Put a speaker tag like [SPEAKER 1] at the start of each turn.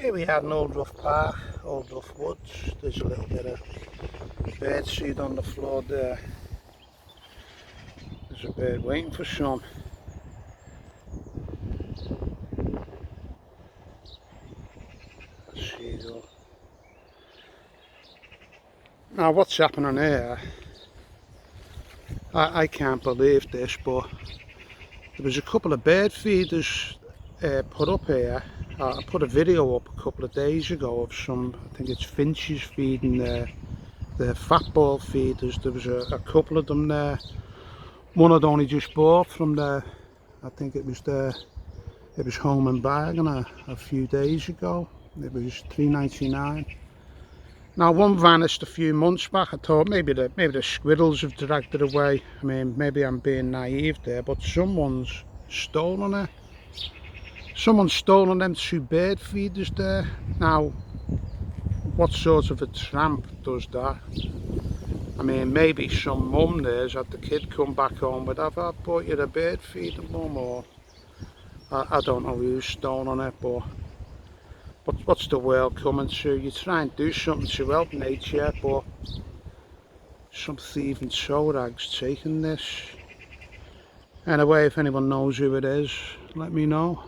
[SPEAKER 1] Here we had an old rough park, old rough woods. There's a little bit of bird seed on the floor there. There's a bird waiting for some. Seagull. Now what's happening here, I can't believe this, but there was a couple of bird feeders put up here. I put a video up a couple of days ago of some, I think it's finches feeding the fat ball feeders. There was a couple of them there. One I'd only just bought from I think it was Home and Bargain a few days ago. It was $3.99. Now one vanished a few months back. I thought maybe the squirrels have dragged it away. I mean, maybe I'm being naive there, but someone's stolen it. Someone's stolen them 2 bird feeders there. Now, what sort of a tramp does that? I mean, maybe some mum there's had the kid come back home with, I've bought you a bird feeder, mum, or I don't know who's stolen it, but what's the world coming to? You try and do something to help nature, but some thieving soul rag's taking this. Anyway, if anyone knows who it is, let me know.